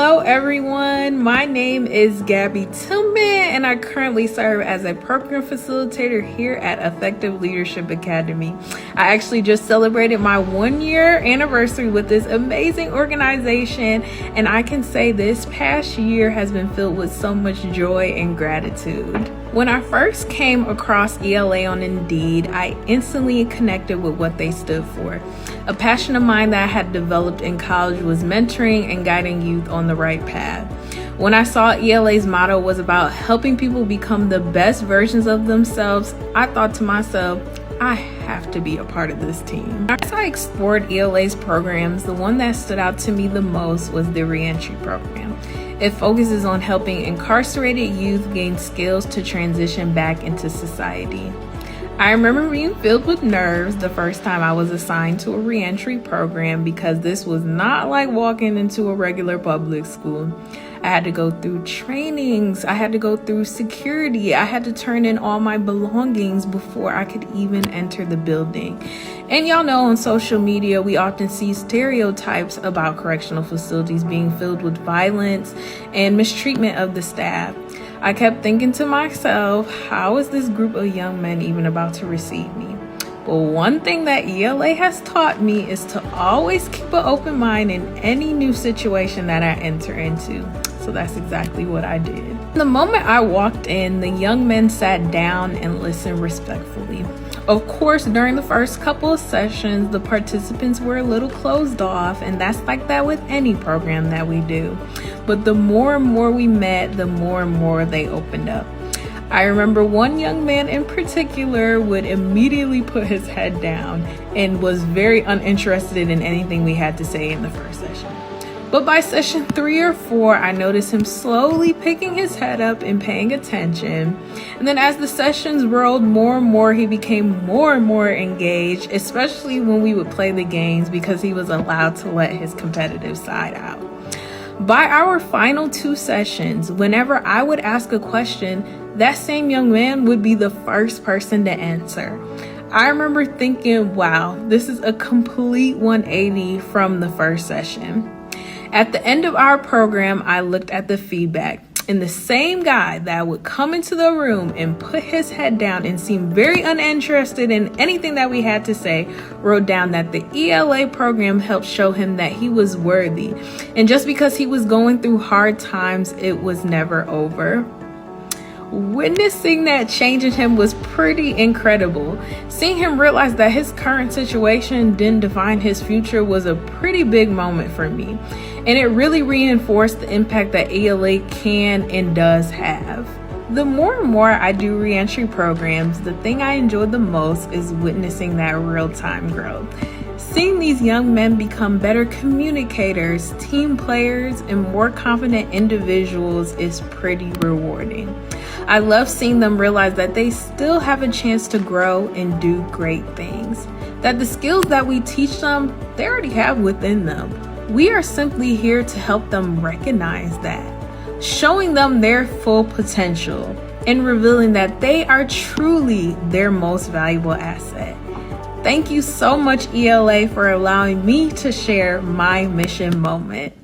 Hello everyone, my name is Gabby Tillman and I currently serve as a program facilitator here at Effective Leadership Academy. I actually just celebrated my 1-year anniversary with this amazing organization, and I can say this past year has been filled with so much joy and gratitude. When I first came across ELA on Indeed, I instantly connected with what they stood for. A passion of mine that I had developed in college was mentoring and guiding youth on the right path. When I saw ELA's motto was about helping people become the best versions of themselves, I thought to myself, I have to be a part of this team. As I explored ELA's programs, the one that stood out to me the most was the reentry program. It focuses on helping incarcerated youth gain skills to transition back into society. I remember being filled with nerves the first time I was assigned to a reentry program because this was not like walking into a regular public school. I had to go through trainings, I had to go through security, I had to turn in all my belongings before I could even enter the building. And y'all know on social media, we often see stereotypes about correctional facilities being filled with violence and mistreatment of the staff. I kept thinking to myself, how is this group of young men even about to receive me? But one thing that ELA has taught me is to always keep an open mind in any new situation that I enter into. So that's exactly what I did. The moment I walked in, the young men sat down and listened respectfully. Of course, during the first couple of sessions, the participants were a little closed off, and that's like that with any program that we do. But the more and more we met, the more and more they opened up. I remember one young man in particular would immediately put his head down and was very uninterested in anything we had to say in the first session. But by session 3 or 4, I noticed him slowly picking his head up and paying attention. And then as the sessions rolled more and more, he became more and more engaged, especially when we would play the games because he was allowed to let his competitive side out. By our final 2 sessions, whenever I would ask a question, that same young man would be the first person to answer. I remember thinking, wow, this is a complete 180 from the first session. At the end of our program, I looked at the feedback, and the same guy that would come into the room and put his head down and seem very uninterested in anything that we had to say wrote down that the ELA program helped show him that he was worthy. And just because he was going through hard times, it was never over. Witnessing that change in him was pretty incredible. Seeing him realize that his current situation didn't define his future was a pretty big moment for me. And it really reinforced the impact that ELA can and does have. The more and more I do reentry programs, the thing I enjoy the most is witnessing that real-time growth. Seeing these young men become better communicators, team players, and more confident individuals is pretty rewarding. I love seeing them realize that they still have a chance to grow and do great things. That the skills that we teach them, they already have within them. We are simply here to help them recognize that, showing them their full potential, and revealing that they are truly their most valuable asset. Thank you so much, ELA, for allowing me to share my mission moment.